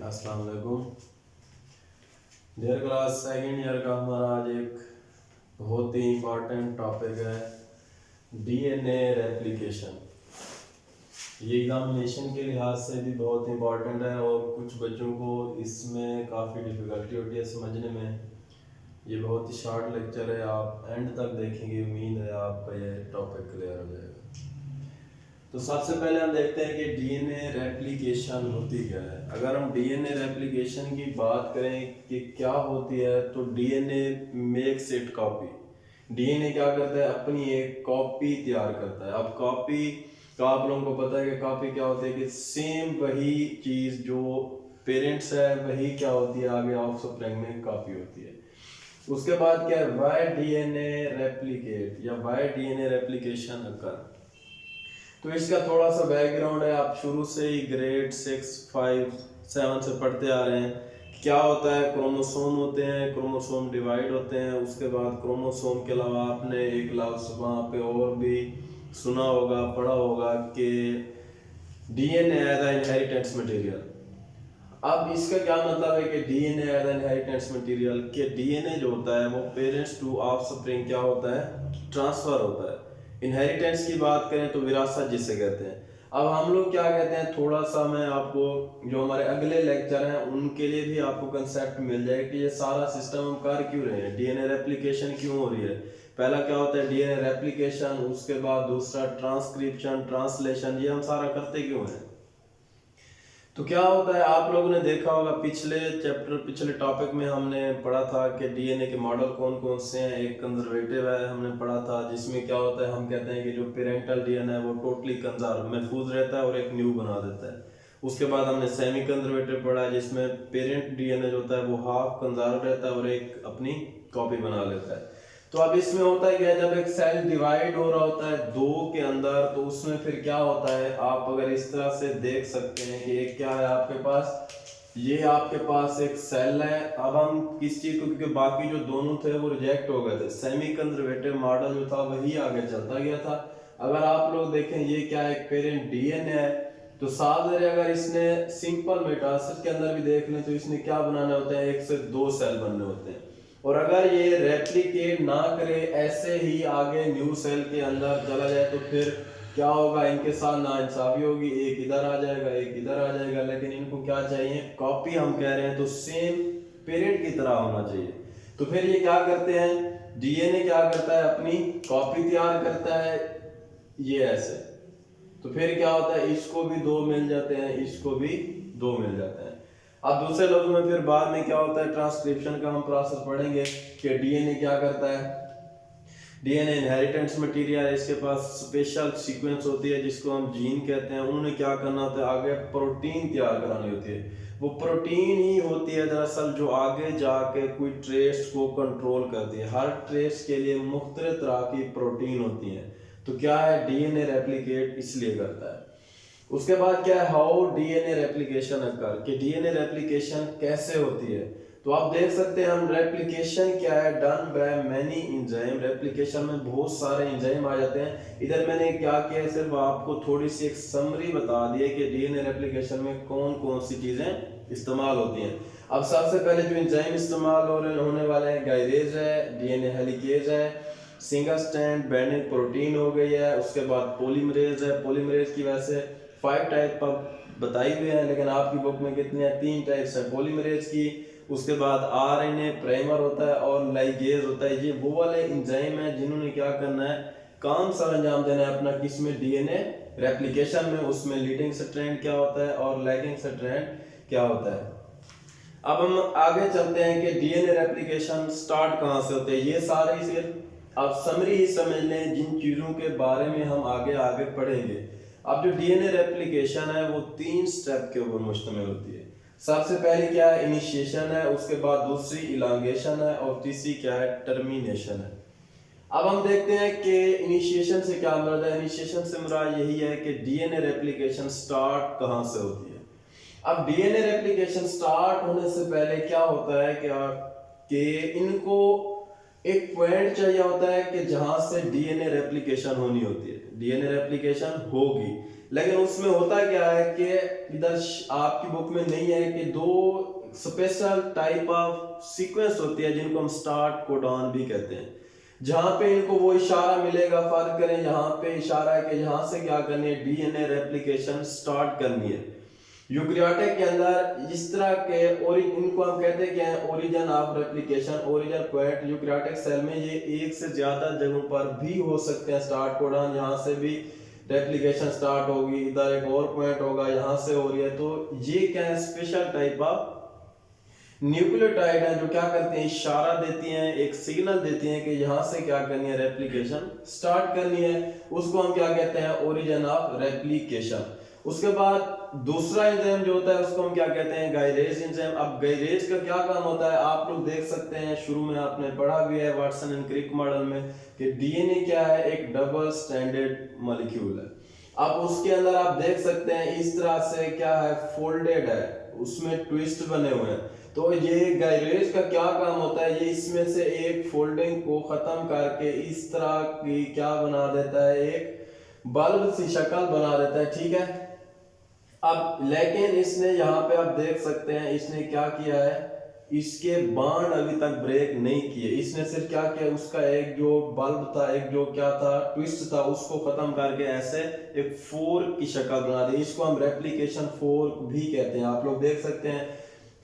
अस्सलाम वालेकुम dear class second year का हमारा आज एक बहुत ही इम्पोर्टेंट टॉपिक है डीएनए रेप्लिकेशन। ये एग्जामिनेशन के लिहाज से भी बहुत इम्पोर्टेंट है और कुछ बच्चों को इसमें काफ़ी डिफ़िकल्टी होती है समझने में। ये बहुत ही शॉर्ट लेक्चर है, आप एंड तक देखेंगे, उम्मीद है आपका ये टॉपिक क्लियर हो जाएगा। तो सबसे पहले हम देखते हैं कि डीएनए रेप्लिकेशन होती क्या है। अगर हम डीएनए रेप्लिकेशन की बात करें कि क्या होती है, तो DNA makes it copy. DNA क्या करता है, अपनी एक कॉपी तैयार करता है। अब कॉपी का आप लोगों को पता है कि कॉपी क्या होती है कि सेम वही चीज़ जो पेरेंट्स है वही क्या होती है आगे ऑफस्प्रिंग में कॉपी होती है। उसके बाद क्या है, वाई डीएनए रेप्लिकेट या वाई डीएनए रेप्लिकेशन अकर। तो इसका थोड़ा सा बैकग्राउंड है, आप शुरू से ही ग्रेड 6, 5, 7 से पढ़ते आ रहे हैं। क्या होता है, क्रोमोसोम होते हैं, क्रोमोसोम डिवाइड होते हैं। उसके बाद क्रोमोसोम के अलावा आपने एक लफ्ज़ वहाँ पे और भी सुना होगा, पढ़ा होगा कि DNA as a inheritance material. अब इसका क्या मतलब है कि DNA as a inheritance material, कि डीएनए जो होता है वो पेरेंट्स टू ऑफस्प्रिंग क्या होता है, ट्रांसफर होता है। इनहेरिटेंस की बात करें तो विरासत जिसे कहते हैं। अब हम लोग क्या कहते हैं, थोड़ा सा मैं आपको जो हमारे अगले लेक्चर हैं उनके लिए भी आपको कंसेप्ट मिल जाए कि ये सारा सिस्टम हम कर क्यों रहे हैं, डीएनए रेप्लिकेशन क्यों हो रही है। पहला क्या होता है डीएनए रेप्लिकेशन, उसके बाद दूसरा ट्रांसक्रिप्शन, ट्रांसलेशन, ये हम सारा करते क्यों हैं। तो क्या होता है, आप लोगों ने देखा होगा पिछले चैप्टर, पिछले टॉपिक में हमने पढ़ा था कि डीएनए के मॉडल कौन कौन से हैं। एक कंजर्वेटिव है हमने पढ़ा था, जिसमें क्या होता है हम कहते हैं कि जो पेरेंटल डीएनए है वो टोटली कंजर्व महफूज रहता है और एक न्यू बना देता है। उसके बाद हमने सेमी कंजर्वेटिव पढ़ा है, जिसमें पेरेंट डीएनए जो होता है वो हाफ कंजर्व रहता है और एक अपनी कॉपी बना लेता है। तो अब इसमें होता है क्या, जब एक सेल डिवाइड हो रहा होता है दो के अंदर, तो उसमें फिर क्या होता है, आप अगर इस तरह से देख सकते हैं कि एक क्या है आपके पास, ये आपके पास एक सेल है। अब हम किस चीज को, क्योंकि बाकी जो दोनों थे वो रिजेक्ट हो गए थे, सेमी कंजर्वेटिव मॉडल जो था वही आगे चलता गया था। अगर आप लोग देखें ये क्या है, एक पेरेंट डीएनए है, तो साथ अगर इसने सिंपल मेटासिस के अंदर भी देख लें तो इसने क्या बनाना होता है, एक से दो सेल बनने होते हैं। और अगर ये रेप्लिकेट ना करे, ऐसे ही आगे न्यू सेल के अंदर चला जाए, तो फिर क्या होगा, इनके साथ नाइंसाफी होगी, एक इधर आ जाएगा एक इधर आ जाएगा। लेकिन इनको क्या चाहिए, कॉपी हम कह रहे हैं तो सेम पेरेंट की तरह होना चाहिए। तो फिर ये क्या करते हैं, डीएनए क्या करता है, अपनी कॉपी तैयार करता है, ये ऐसे। तो फिर क्या होता है, इसको भी दो मिल जाते हैं, इसको भी दो मिल जाते हैं। अब दूसरे लफ्ज में फिर बाद में क्या होता है, ट्रांसक्रिप्शन का हम प्रोसेस पढ़ेंगे कि डीएनए क्या करता है। डीएनए इनहेरिटेंस मटेरियल है, इसके पास स्पेशल सीक्वेंस होती है जिसको हम जीन कहते हैं। उन्होंने क्या करना होता है, आगे प्रोटीन तैयार करानी होती है। वो प्रोटीन ही होती है दरअसल जो आगे जाके कोई ट्रेस को कंट्रोल करती है। हर ट्रेस के लिए मुख्तलिफ तरह की प्रोटीन होती है। तो क्या है, डीएनए रेप्लिकेट इसलिए करता है। उसके बाद क्या है, हाउ डीएनए रेप्लिकेशन अकर, कि डीएनए रेप्लिकेशन कैसे होती है। तो आप देख सकते हैं हम, रेप्लिकेशन क्या है, done by many enzyme. Replication में बहुत सारे एंजाइम आ जाते हैं। इधर मैंने क्या किया है, सिर्फ आपको थोड़ी सी एक समरी बता दी है कि डीएनए रेप्लिकेशन में कौन कौन सी चीजें इस्तेमाल होती हैं। अब सबसे पहले जो एंजाइम इस्तेमाल होने वाले हैं, गायरेज है, डीएनए हेलिकेज है, सिंगल स्ट्रैंड बेंडिंग प्रोटीन हो गई है। उसके बाद पॉलीमरेज है, पॉलीमरेज की वजह से 5 टाइप पर बताई हुई है, लेकिन आपकी बुक में कितने हैं, 3 टाइप्स है पॉलीमरेज की। उसके बाद आरएनए प्राइमर होता है और लाइगेज होता है। ये वो वाले एंजाइम है जिन्होंने क्या करना है, काम सर अंजाम देना है अपना, किसमें, डीएनए रेप्लिकेशन में। उसमें लीडिंग स्ट्रैंड क्या होता है और लैगिंग स्ट्रैंड क्या होता है। अब हम आगे चलते हैं कि डीएनए रेप्लिकेशन स्टार्ट कहाँ से होते हैं। ये सारे सिर्फ आप समरी ही समझ लें, जिन चीज़ों के बारे में हम आगे आगे पढ़ेंगे। अब जो डीएनए रेप्लिकेशन है वो 3 स्टेप के ऊपर मुश्तमिल होती है। सबसे पहले क्या है, इनिशिएशन है, उसके बाद दूसरी इलांगेशन है और तीसरी क्या है, टर्मिनेशन है। अब हम देखते हैं कि इनिशिएशन से क्या मुराद है। इनिशिएशन से मुराद यही है कि डीएनए रेप्लिकेशन स्टार्ट कहाँ से होती है। अब डीएनए रेप्लिकेशन स्टार्ट होने से पहले क्या होता है कि इनको एक पॉइंट चाहिए होता है कि जहां से डीएनए रेप्लिकेशन होनी होती है, डीएनए रेप्लिकेशन होगी, लेकिन उसमें होता क्या है कि इधर आपकी बुक में नहीं है कि दो स्पेशल टाइप ऑफ सीक्वेंस होती है जिनको हम स्टार्ट कोडॉन भी कहते हैं, जहां पे इनको वो इशारा मिलेगा, फर्क करें यहाँ पे इशारा है कि यहाँ से क्या करनी है, डीएनए रेप्लिकेशन स्टार्ट करनी है। यूकैरियोटिक के अंदर इस तरह के इनको हम कहते हैं क्या है, origin of replication, origin point. Eukaryotic cell में ये एक से ज्यादा जगहों पर भी हो सकते हैं स्टार्ट कोडॉन, यहाँ से भी रेप्लिकेशन स्टार्ट होगी, इधर एक और पॉइंट होगा, यहाँ से हो रही है। तो ये क्या है, स्पेशल टाइप ऑफ न्यूक्लियोटाइड है जो क्या करते हैं, इशारा देती हैं, एक सिग्नल देती हैं कि यहाँ से क्या करनी है, रेप्लिकेशन स्टार्ट करनी है। उसको हम क्या कहते हैं, ओरिजिन ऑफ रेप्लिकेशन। उसके बाद दूसरा एंजाइम जो होता है उसको हम क्या कहते हैं, गायरेज एंजाइम। अब गायरेज का क्या काम होता है, आप लोग देख सकते हैं, शुरू में आपने पढ़ा भी है वाटसन एंड क्रिक मॉडल में कि डीएनए क्या है, एक डबल स्टैंडर्ड मॉलिक्यूल है। अब उसके अंदर आप देख सकते हैं इस तरह से क्या है, फोल्डेड है, उसमें ट्विस्ट बने हुए हैं। तो ये गायरेज का क्या काम होता है, ये इसमें से एक फोल्डिंग को खत्म करके इस तरह की क्या बना देता है, एक बल्ब सी शक्ल बना देता है, ठीक है। अब लेकिन इसने यहाँ पे आप देख सकते हैं इसने क्या किया है, इसके बांड अभी तक ब्रेक नहीं किए। इसने सिर्फ क्या किया, उसका एक जो बल्ब था, एक जो क्या था, ट्विस्ट था, उसको खत्म करके ऐसे एक फोर्क की शक्ल बना दी। इसको हम रेप्लिकेशन फोर्क भी कहते हैं। आप लोग देख सकते हैं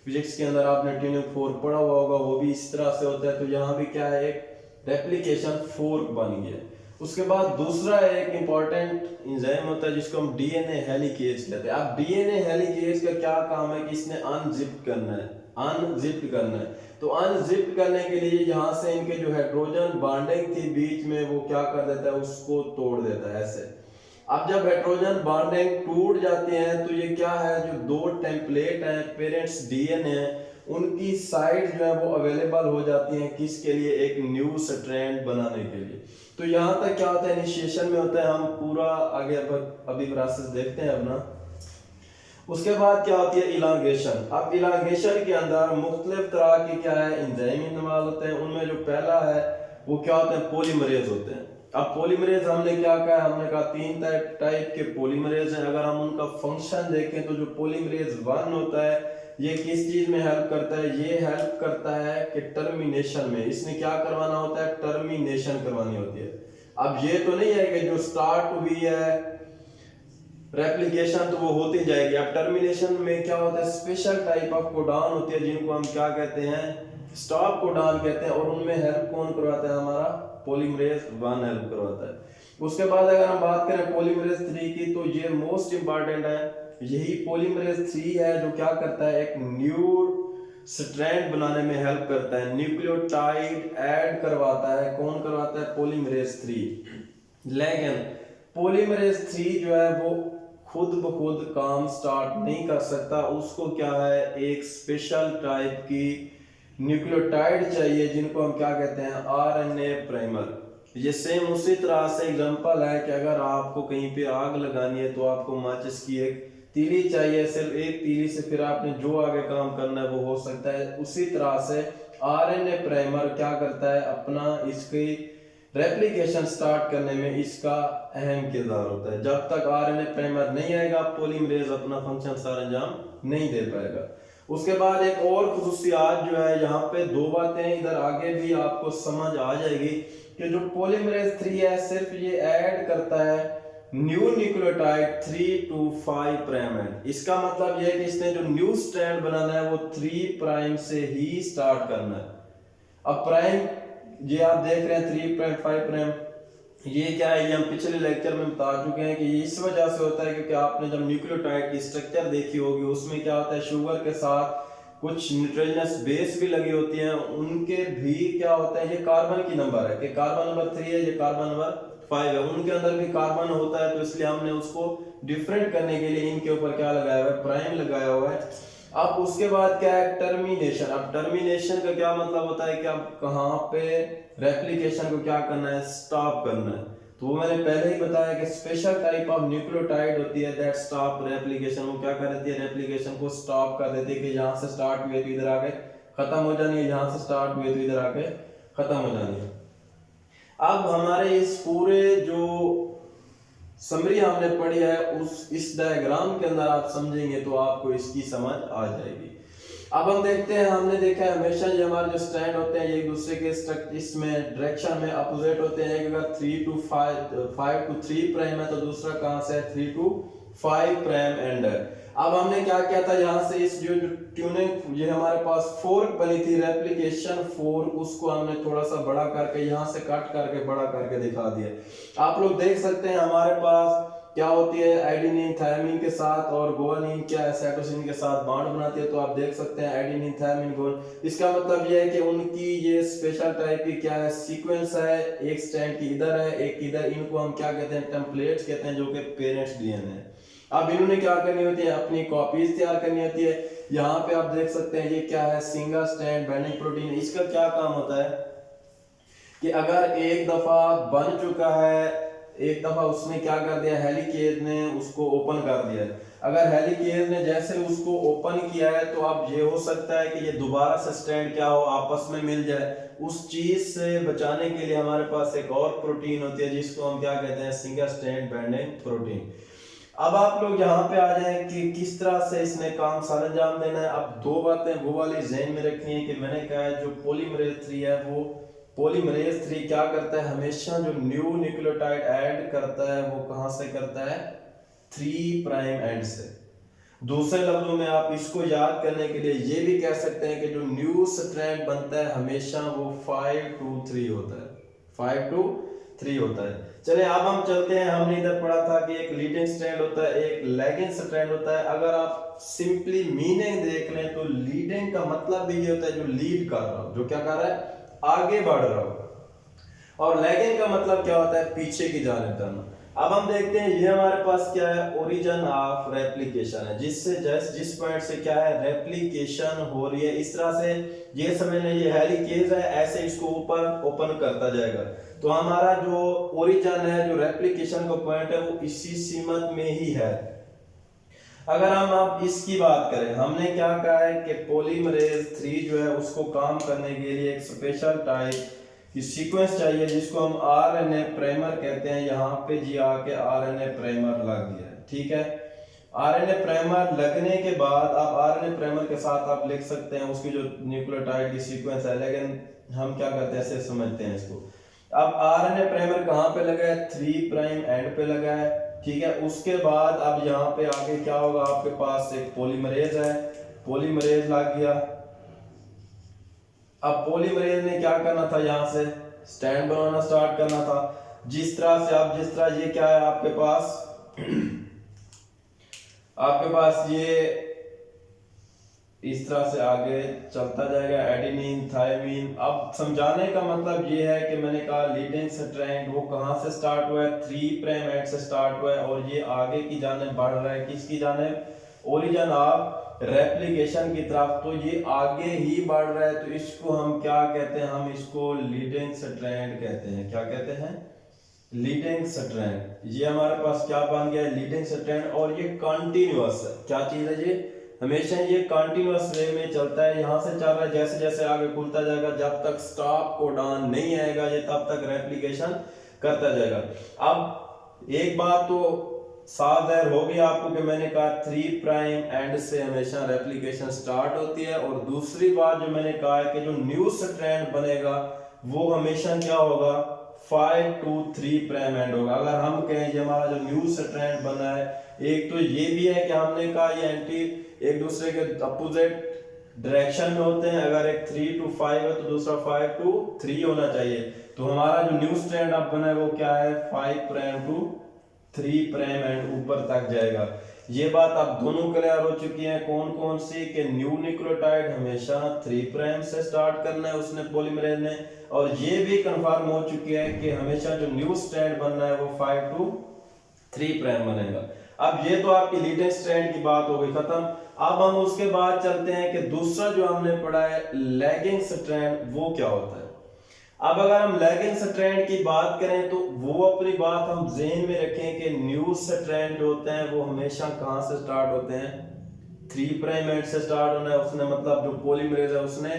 फिजिक्स के अंदर आपने ट्यूनिंग फोर्क पढ़ा हुआ होगा, वो भी इस तरह से होता है। तो यहाँ भी क्या है, एक रेप्लिकेशन फोर्क बन गया। उसके बाद दूसरा एक इंपॉर्टेंट एंजाइम होता है जिसको हम डीएनए हेलिकेज कहते हैं। अब डीएनए हेलिकेज का क्या काम है कि इसने अनजिप करना है, अनजिप करना है। तो अनजिप करने के लिए यहाँ से इनके जो हाइड्रोजन बॉन्डिंग थी बीच में, वो क्या कर देता है, उसको तोड़ देता है ऐसे। अब जब हाइड्रोजन बॉन्डिंग टूट जाती है तो ये क्या है, जो दो टेम्पलेट हैं, पेरेंट्स डीएनए, उनकी साइड जो है वो अवेलेबल हो जाती हैं किसके लिए, एक न्यू स्ट्रैंड बनाने के लिए। तो यहाँ तक क्या होता है, इनिशिएशन में होता है, हम पूरा आगे अभी प्रोसेस देखते हैं अपना। उसके बाद क्या होती है, इलांगेशन। अब इलांगेशन के अंदर मुख्तलिफ तरह की क्या है, एंजाइम इस्तेमाल होते हैं। उनमें जो पहला है वो क्या होते हैं, पॉलीमरेज होते हैं। अब पॉलीमरेज हमने क्या कहा, हमने कहा तीन टाइप के पॉलीमरेज हैं। अगर हम उनका फंक्शन देखें तो जो पॉलीमरेज 1 होता है, ये किस चीज में हेल्प करता है, ये हेल्प करता है कि टर्मिनेशन में। इसने क्या करवाना होता है, टर्मिनेशन करवानी होती है। अब ये तो नहीं है कि जो स्टार्ट हुई है रेप्लिकेशन तो वो होती जाएगी। अब टर्मिनेशन में क्या होता है, स्पेशल टाइप ऑफ कोडॉन होती है जिनको हम क्या कहते हैं, स्टॉप कोडॉन कहते हैं। और उनमें हेल्प कौन करवाता है, हमारा पॉलीमरेज 1 हेल्प करवाता है। उसके बाद अगर हम बात करें पॉलीमरेज 3 की, तो ये मोस्ट इंपॉर्टेंट है। यही पॉलीमरेज 3 है जो क्या करता है, एक न्यू स्ट्रैंड बनाने में हेल्प करता है, न्यूक्लियोटाइड ऐड करवाता है। कौन करवाता है, पॉलीमरेज 3। लेकिन पॉलीमरेज 3 जो है वो खुद ब खुद काम स्टार्ट नहीं कर सकता। उसको क्या है, एक स्पेशल टाइप की न्यूक्लियोटाइड चाहिए जिनको हम क्या कहते हैं, आरएनए प्राइमर। ये सेम उसी तरह से एग्जांपल है कि अगर आपको कहीं पे आग लगानी है तो आपको माचिस की एक तीली चाहिए, सिर्फ एक तीली से फिर आपने जो आगे काम करना है वो हो सकता है। उसी तरह से आरएनए प्राइमर क्या करता है, अपना इसकी रेप्लिकेशन स्टार्ट करने में इसका अहम किरदार होता है। जब तक आरएनए प्राइमर नहीं आएगा पॉलीमरेज अपना फंक्शन सारा अंजाम नहीं दे पाएगा। उसके बाद एक और खुसूसियात जो है, यहाँ पे दो बातें इधर आगे भी आपको समझ आ जाएगी कि जो पॉलीमरेज 3 है सिर्फ ये ऐड करता है new nucleotide 3 to 5 prime and. इसका मतलब ये है कि इसने जो न्यू स्ट्रैंड बनाना है वो 3 प्राइम से ही स्टार्ट करना है। अब प्राइम ये आप देख रहे हैं 3 प्राइम 5 प्राइम, ये क्या है, ये हम पिछले लेक्चर में बता चुके हैं कि ये इस वजह से होता है क्योंकि आपने जब न्यूक्लियोटाइड की स्ट्रक्चर देखी होगी उसमें क्या होता है, शुगर के साथ कुछ न्यूट्रिनस बेस भी लगी होती हैं, उनके भी क्या होता है, ये कार्बन की नंबर है कि कार्बन नंबर 3 है, ये कार्बन नंबर 5 है, उनके अंदर भी कार्बन होता है। तो इसलिए हमने उसको डिफरेंट करने के लिए इनके ऊपर क्या लगाया हुआ है, प्राइम लगाया हुआ है। अब उसके बाद क्या है, टर्मिनेशन। अब टर्मिनेशन का क्या मतलब होता है कि अब कहाँ पे रेप्लिकेशन को क्या करना है, स्टॉप करना है। तो वो मैंने पहले ही बताया कि स्पेशल टाइप ऑफ न्यूक्लियोटाइड होती है दैट स्टॉप रेप्लिकेशन। वो क्या कर देती है, रेप्लिकेशन को स्टॉप कर देती है कि यहाँ से स्टार्ट हुई तो इधर आके खत्म हो जानी है, यहाँ से स्टार्ट हुई तो इधर आके खत्म हो जानी है। अब हमारे इस पूरे जो समरी हमने पढ़ी है उस इस डायग्राम के अंदर आप समझेंगे तो आपको इसकी समझ आ जाएगी। अब हम देखते हैं, हमने देखा है हमेशा ये हमारे जो स्टैंड होते हैं ये एक दूसरे के इसमें डायरेक्शन में अपोजिट होते हैं। एक अगर 3 to 5 to 3 प्राइम है तो दूसरा कहां से है 3 to 5 प्राइम एंड है। अब हमने क्या किया था, यहाँ से इस जो ट्यूनिंग ये हमारे पास फोर्क बनी थी रेप्लिकेशन 4, उसको हमने थोड़ा सा बड़ा करके यहाँ से कट करके बड़ा करके दिखा दिया। आप लोग देख सकते हैं हमारे पास क्या होती है, एडेनिन थायमिन के साथ और गुआनिन क्या है साइटोसिन के साथ बॉन्ड बनाती है। तो आप देख सकते हैं एडेनिन थायमिन गुआनिन, इसका मतलब ये है कि उनकी ये स्पेशल टाइप की क्या है सीक्वेंस है, एक स्ट्रैंड की इधर है एक इधर, इनको हम क्या कहते हैं टेम्पलेट्स कहते हैं जो कि पेरेंट्स डीएनए है। अब इन्होंने क्या करनी होती है, अपनी कॉपीज तैयार करनी होती है। यहाँ पे आप देख सकते हैं ये क्या है सिंगल स्ट्रैंड बाइंडिंग प्रोटीन। इसका क्या काम होता है कि अगर एक दफा बन चुका है, एक दफा उसने क्या कर दिया हेलिकेज ने उसको ओपन कर दिया है, अगर हेलिकेज ने जैसे उसको ओपन किया है तो अब ये हो सकता है कि ये दोबारा से स्ट्रैंड क्या हो आपस में मिल जाए। उस चीज से बचाने के लिए हमारे पास एक और प्रोटीन होती है जिसको हम क्या कहते हैं सिंगल स्ट्रैंड बाइंडिंग प्रोटीन। अब आप लोग यहाँ पे आ जाए कि किस तरह से इसने काम सारा अंजाम देना है। अब दो बातें वो वाली ज़हन में रखनी है कि मैंने कहा है जो पॉलीमरेज 3 है वो पॉलीमरेज 3 क्या करता है, हमेशा जो न्यू न्यूक्लियोटाइड ऐड करता है वो कहां से करता है 3 प्राइम एंड से। दूसरे लफ्जों में आप इसको याद करने के लिए ये भी कह सकते हैं कि जो न्यू स्ट्रैंड बनता है हमेशा वो 5 to 3 होता है, 5 to 3 होता है। चले अब हम चलते हैं, हमने इधर पढ़ा था कि एक लीडिंग स्ट्रैंड होता है एक लैगिंग स्ट्रैंड होता है। अगर आप सिंपली मीनिंग देख लें तो लीडिंग का मतलब भी ये होता है जो लीड कर रहा हो, जो क्या कर रहा है आगे बढ़ रहा हो, और लैगिंग का मतलब क्या होता है पीछे की जानिब जाना। अब हम देखते हैं ये हमारे पास क्या है ओरिजिन ऑफ रेप्लिकेशन है, जिससे जिस पॉइंट से क्या है रेप्लिकेशन हो रही है। इस तरह से ये समझ लें ये हेलिकेज है, ऐसे इसको ऊपर ओपन करता जाएगा। तो हमारा जो ओरिजिन है जो रेप्लिकेशन का पॉइंट है वो इसी सीमत में ही है। अगर हम अब इसकी बात करें, हमने क्या कहा है कि पॉलीमरेज 3 जो है उसको काम करने के लिए एक स्पेशल टाइप की सीक्वेंस चाहिए जिसको हम आरएनए प्राइमर कहते हैं। यहाँ पे जी आके आरएनए प्राइमर लग गया है, ठीक है। आरएनए प्राइमर लगने के बाद आप आरएनए प्राइमर के साथ आप लिख सकते हैं उसकी जो न्यूक्लियोटाइड की सीक्वेंस है, लेकिन हम क्या करते हैं ऐसे समझते हैं इसको। अब आरएनए प्राइमर कहाँ पे लगा है 3 प्राइम एंड पे लगा है, ठीक है। उसके बाद अब यहाँ पे आगे क्या होगा, आपके पास एक पॉलीमरेज है, पॉलीमरेज लग गया। अब पॉलीमरेज ने क्या करना था, यहाँ से स्टैंड बनाना स्टार्ट करना था। जिस तरह ये क्या है आपके पास ये इस तरह से आगे चलता जाएगा एडेनिन थायमिन। अब समझाने का मतलब ये है कि मैंने कहा लीडिंग स्ट्रैंड वो कहां से स्टार्ट हुआ है 3 प्राइम एंड से स्टार्ट हुआ है और ये आगे की जाने बढ़ रहा है, किसकी जाने ओरिजिन ऑफ रेप्लिकेशन की तरफ। तो ये आगे ही बढ़ रहा है तो इसको हम क्या कहते हैं, हम इसको लीडिंग स्ट्रैंड कहते हैं। क्या कहते हैं लीडिंग स्ट्रैंड। ये हमारे पास क्या बन गया है लीडिंग स्ट्रैंड, और ये कंटिन्यूअस है। क्या चीज है ये, हमेशा ये कंटिन्यूअस वे में चलता है, यहाँ से चल रहा है, जैसे जैसे आगे खुलता जाएगा जब तक स्टॉप कोडॉन नहीं आएगा ये तब तक रेप्लिकेशन करता जाएगा। अब एक बात तो साफ जाहिर हो गई आपको कि मैंने कहा 3 प्राइम एंड से हमेशा रेप्लिकेशन स्टार्ट होती है, और दूसरी बात जो मैंने कहा है कि जो न्यू स्ट्रैंड बनेगा वो हमेशा क्या होगा 5 to 3 प्राइम एंड होगा। अगर हम कहें ये हमारा जो न्यू स्ट्रैंड बना है, एक तो ये भी है कि हमने कहा ये एंटी एक दूसरे के अपोजिट डायरेक्शन में होते हैं। अगर एक 3 to 5 है तो दूसरा 5 to 3 होना चाहिए। तो हमारा जो न्यू स्ट्रैंड अब बना है वो क्या है 5 प्राइम to 3 प्राइम एंड ऊपर तक जाएगा। ये बात अब दोनों क्लियर हो चुकी है। कौन कौन सी कि न्यू न्यूक्लियोटाइड हमेशा 3 प्राइम से स्टार्ट करना है उसने पॉलीमरेज ने, और ये भी कंफर्म हो चुकी है कि हमेशा जो न्यू स्ट्रैंड बनना है वो 5 to 3 प्राइम बनेगा। अब ये तो आपकी लीडिंग स्ट्रैंड की बात हो गई खत्म। अब हम उसके बाद चलते हैं कि दूसरा जो हमने पढ़ा है लैगिंग स्ट्रैंड वो क्या होता है। अब अगर हम लैगिंग स्ट्रैंड की बात करें तो वो अपनी बात हम ज़हन में रखें कि न्यू स्ट्रैंड जो होते हैं वो हमेशा कहां से स्टार्ट होते हैं 3 प्राइम एंड से स्टार्ट होना है। उसने मतलब जो पॉलीमरेज है उसने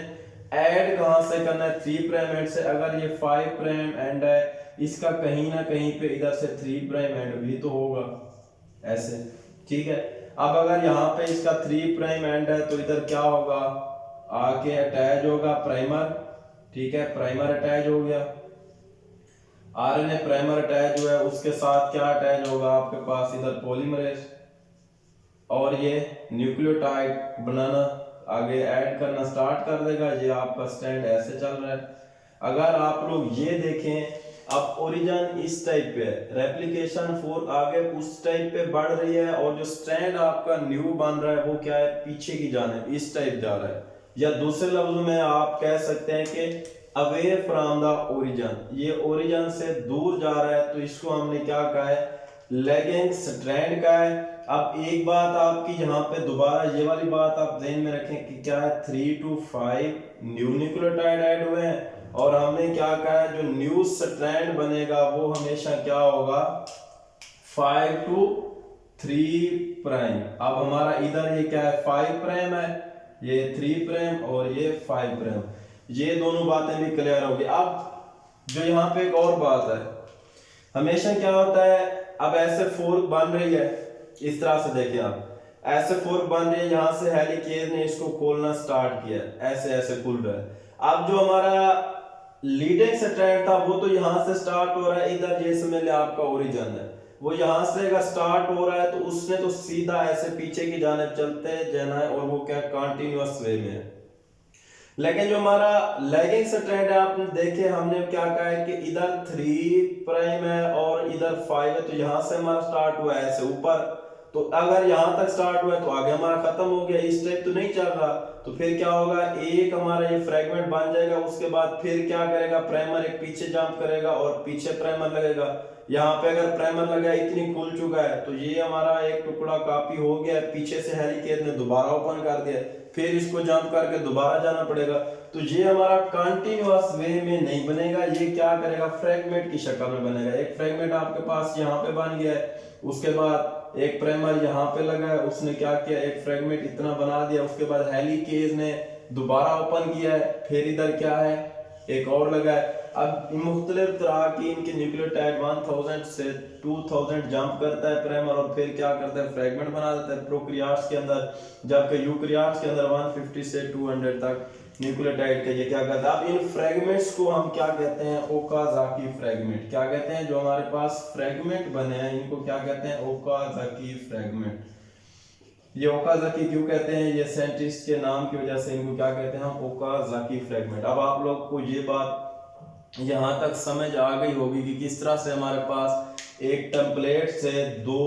ऐड कहाँ से करना है, 3 प्राइम एंड से। अगर ये 5 प्राइम एंड है, इसका कहीं ना कहीं पे इधर से 3 प्राइम एंड भी तो होगा ऐसे, ठीक है। अब अगर यहाँ पे इसका 3 प्राइम एंड है तो इधर क्या होगा, आके अटैच होगा प्राइमर, ठीक है, प्राइमर अटैच हो गया, आरएनए प्राइमर अटैच हुआ है, उसके साथ क्या अटैच होगा आपके पास, इधर पॉलीमरेज, और ये न्यूक्लियोटाइड बनाना आगे ऐड करना स्टार्ट कर देगा। ये आपका स्टैंड ऐसे चल रहा है। अगर आप लोग ये देखें, अब ओरिजिन इस टाइप पे है, रेप्लिकेशन फोर्क आगे उस टाइप पे बढ़ रही है, और जो स्टैंड आपका न्यू बन रहा है वो क्या है, पीछे की जाने इस टाइप जा रहा है। या दूसरे लफ्जों में आप कह सकते हैं कि अवे फ्रॉम द ओरिजिन, ये ओरिजिन से दूर जा रहा है, तो इसको हमने क्या कहा है, लैगिंग स्ट्रैंड का है। अब एक बात आपकी यहाँ पे दोबारा ये वाली बात आप ध्यान में रखें कि क्या है, 3 to 5 न्यू न्यूक्लियोटाइड ऐड हुए हैं, और हमने क्या कहा है, जो न्यू स्ट्रैंड बनेगा वो हमेशा क्या होगा, 5 to 3 प्राइम। अब हमारा इधर ये क्या है, 5 प्राइम है, ये 3 प्राइम और ये 5 प्राइम, ये दोनों बातें भी क्लियर होगी। अब जो यहाँ पे एक और बात है, हमेशा क्या होता है, अब ऐसे फोर्क बन रही है, इस तरह से देखिए आप, ऐसे फोर्क बन रही है, यहाँ से हेलिकेज ने इसको खोलना स्टार्ट किया, ऐसे ऐसे खुल रहा है। अब जो हमारा लीडिंग स्ट्रैंड था वो तो यहाँ से स्टार्ट हो रहा है, इधर ये समझ ले आपका ओरिजिन है, वो यहाँ से अगर स्टार्ट हो रहा है तो उसने तो सीधा ऐसे पीछे की जाने चलते जाना है, और वो क्या कंटिन्यूअस वे में है। लेकिन जो हमारा लैगिंग स्ट्रैंड है, आपने देखे हमने क्या कहा है कि इधर 3 प्राइम है और इधर 5 है, तो यहां से हमारा स्टार्ट हुआ है ऐसे ऊपर, तो अगर यहां तक स्टार्ट हुआ है तो आगे हमारा खत्म हो गया, इस टाइप तो नहीं चल रहा, तो फिर क्या होगा, एक हमारा ये फ्रेगमेंट बन जाएगा, उसके बाद फिर क्या करेगा, प्राइमर एक पीछे जंप करेगा और पीछे प्राइमर लगेगा। यहाँ पे अगर प्राइमर लगा इतनी खुल चुका है, तो ये हमारा एक टुकड़ा काफी हो गया, पीछे से हेलिकेज ने दोबारा ओपन कर दिया, फिर इसको जंप करके दोबारा जाना पड़ेगा, तो ये हमारा कंटिन्यूअस वे में नहीं बनेगा, ये क्या करेगा, फ्रेगमेंट की शक्ल में बनेगा। एक फ्रेगमेंट आपके पास यहाँ पे बन गया है, उसके बाद एक प्राइमर यहाँ पे लगा है, उसने क्या किया, एक फ्रेगमेंट इतना बना दिया, उसके बाद हेलिकेज ने दोबारा ओपन किया है, फिर इधर क्या है, एक और लगा है। अब मुख्तलिफ तरह की इनके न्यूक्लियोटाइड 1000 से 2000 जंप करता है प्राइमर, और फिर क्या करता है, फ्रेगमेंट बना देता है प्रोकैरियोट्स के अंदर, जबकि यूकैरियोट्स के अंदर 150 से 200 तक न्यूक्लियोटाइड का ये क्या करता है। अब इन फ्रेगमेंट्स को हम क्या कहते हैं, ओकाजाकी फ्रेगमेंट। क्या कहते हैं, जो हमारे पास फ्रेगमेंट बने हैं इनको क्या कहते हैं, ओकाजाकी फ्रेगमेंट। ये ओकाजाकी क्यों कहते हैं, ये साइंटिस्ट के नाम की वजह से इनको क्या कहते हैं हम, ओकाजाकी फ्रेगमेंट। अब आप लोग को ये बात यहाँ तक समझ आ गई होगी कि किस तरह से हमारे पास एक टेम्पलेट से दो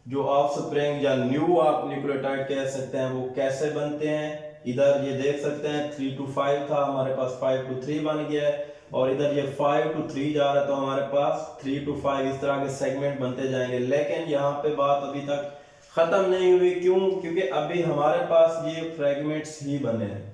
जो ऑफस्प्रिंग या न्यू आप न्यूक्लियोटाइड कह सकते हैं वो कैसे बनते हैं। इधर ये देख सकते हैं 3 to 5 था, हमारे पास 5 to 3 बन गया है, और इधर ये 5 to 3 जा रहा है, तो हमारे पास 3 to 5 इस तरह के सेगमेंट बनते जाएंगे। लेकिन यहाँ पे बात अभी तक खत्म नहीं हुई, क्यों, क्योंकि अभी हमारे पास ये फ्रेगमेंट्स ही बने हैं।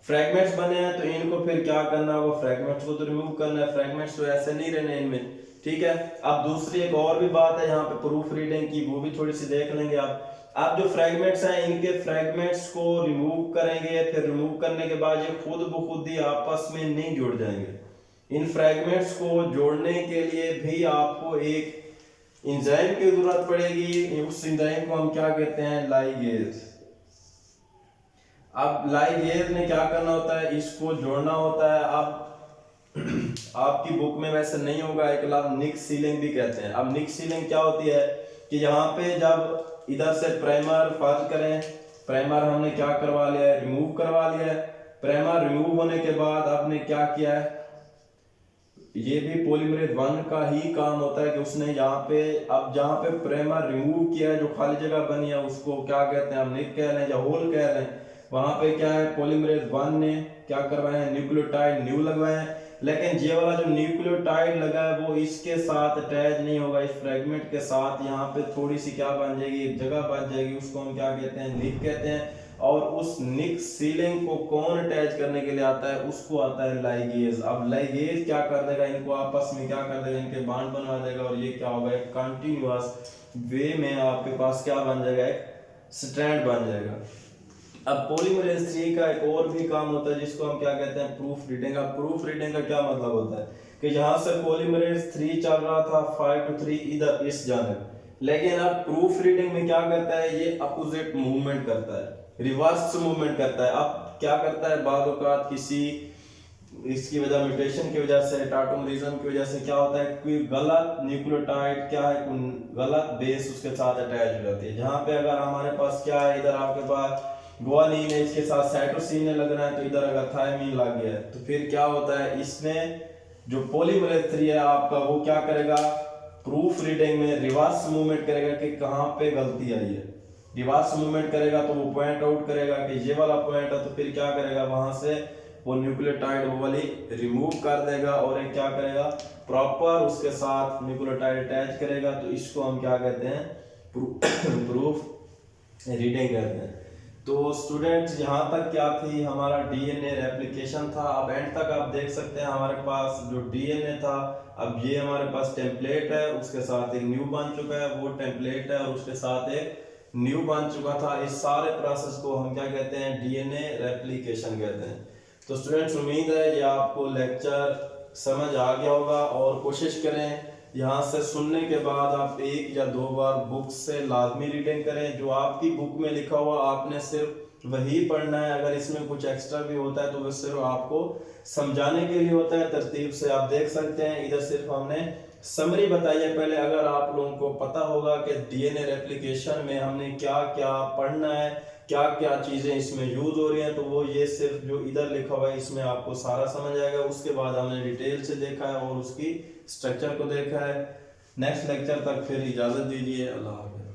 फ्रेगमेंट्स बने हैं तो इनको फिर क्या करना होगा, फ्रेगमेंट्स को तो रिमूव करना है, फ्रेगमेंट्स तो ऐसे नहीं रहने इनमें, ठीक है। अब दूसरी एक और भी बात है यहाँ पे प्रूफ रीडिंग की, वो भी थोड़ी सी देख लेंगे आप। अब जो फ्रेगमेंट्स हैं इनके फ्रेगमेंट्स को रिमूव करेंगे, फिर रिमूव करने के बाद ये खुद ब खुद ही आपस में नहीं जुड़ जाएंगे। इन फ्रेगमेंट्स को जोड़ने के लिए भी आपको एक एंजाइम की जरूरत पड़ेगी, उस एंजाइम को हम क्या कहते हैं, लाइगेज। अब लाइगेज ने क्या करना होता है, इसको जोड़ना होता है। अब आपकी बुक में वैसे नहीं होगा, एक लफ्ज निक सीलिंग भी कहते हैं। अब निक सीलिंग क्या होती है कि यहाँ पे जब इधर से प्राइमर फर्ज करें, प्राइमर हमने क्या करवा लिया है, रिमूव करवा लिया है। प्राइमर रिमूव होने के बाद आपने क्या किया है, ये भी पॉलीमरेज 1 का ही काम होता है कि उसने यहाँ पे, अब जहाँ पे प्राइमर रिमूव किया है, जो खाली जगह बनी है उसको क्या कहते हैं, हम निक कह रहे हैं या होल कह रहे हैं, वहां पे क्या है, पॉलीमरेज 1 ने क्या करवाए हैं, न्यूक्लियोटाइड न्यू लगवाए हैं। लेकिन ये वाला जो न्यूक्लियोटाइड लगा है वो इसके साथ अटैच नहीं होगा, इस फ्रेगमेंट के साथ यहाँ पे थोड़ी सी क्या बन जाएगी, एक जगह बच जाएगी, उसको हम क्या कहते हैं, निक कहते हैं। और उस निक सीलिंग को कौन अटैच करने के लिए आता है, उसको आता है लाइगेज। अब लाइगेज क्या कर देगा, इनको आपस में क्या कर देगा, इनके बॉन्ड बनवा देगा, और ये क्या होगा, एक कंटिन्यूअस वे में आपके पास क्या बन जाएगा, एक स्ट्रैंड बन जाएगा। अब पॉलीमरेज 3 का एक और भी काम होता है जिसको हम क्या कहते हैं, प्रूफ रीडिंग। अब प्रूफ रीडिंग का क्या मतलब होता है कि जहां से पॉलीमरेज 3 चल रहा था 5 to 3 इधर इस जानब, लेकिन अब प्रूफ रीडिंग में क्या करता है, ये अपोजिट मूवमेंट करता है, रिवर्स मूवमेंट करता है। अब क्या करता है, बाद औक़ात किसी इसकी वजह म्यूटेशन की वजह से, टाटोमरिज्म की वजह से क्या होता है, कोई गलत न्यूक्लियोटाइड क्या है, गलत बेस उसके साथ अटैच हो जाती है। जहां पे अगर हमारे पास क्या है, इधर आपके पास गुआनिन है, इसके साथ साइटोसिन लगना है, तो इधर अगर थायमीन लग गया है तो फिर क्या होता है, इसमें जो पॉलीमरेज 3 है आपका वो क्या करेगा, प्रूफ रीडिंग में रिवर्स मूवमेंट करेगा कि कहाँ पे गलती आई है। रिवर्स मूवमेंट करेगा तो वो पॉइंट आउट करेगा कि ये वाला पॉइंट है, तो फिर क्या करेगा, वहां से वो न्यूक्लियोटाइड वो वाली रिमूव कर देगा और एक क्या करेगा, प्रॉपर उसके साथ न्यूक्लियोटाइड अटैच करेगा। तो इसको हम क्या कहते हैं, प्रूफ रीडिंग कहते हैं। तो स्टूडेंट्स यहाँ तक क्या थी, हमारा डीएनए रेप्लिकेशन था। अब एंड तक आप देख सकते हैं हमारे पास जो डीएनए था, अब ये हमारे पास टेम्पलेट है, उसके साथ एक न्यू बन चुका है, वो टेम्पलेट है और उसके साथ एक न्यू बन चुका था। इस सारे प्रोसेस को हम क्या कहते हैं, डीएनए रेप्लिकेशन कहते हैं। तो स्टूडेंट्स उम्मीद है ये आपको लेक्चर समझ आ गया होगा, और कोशिश करें यहाँ से सुनने के बाद आप 1 या 2 बार बुक से लाजमी रीडिंग करें। जो आपकी बुक में लिखा हुआ आपने सिर्फ वही पढ़ना है, अगर इसमें कुछ एक्स्ट्रा भी होता है तो वो सिर्फ आपको समझाने के लिए होता है। तरतीब से आप देख सकते हैं, इधर सिर्फ हमने समरी बताई है। पहले अगर आप लोगों को पता होगा कि डीएनए रेप्लिकेशन में हमने क्या क्या पढ़ना है, क्या क्या चीजें इसमें यूज हो रही हैं, तो वो ये सिर्फ जो इधर लिखा हुआ है इसमें आपको सारा समझ आएगा। उसके बाद हमने डिटेल से देखा है और उसकी स्ट्रक्चर को देखा है। नेक्स्ट लेक्चर तक फिर इजाजत दीजिए, अल्लाह हाफ़िज़।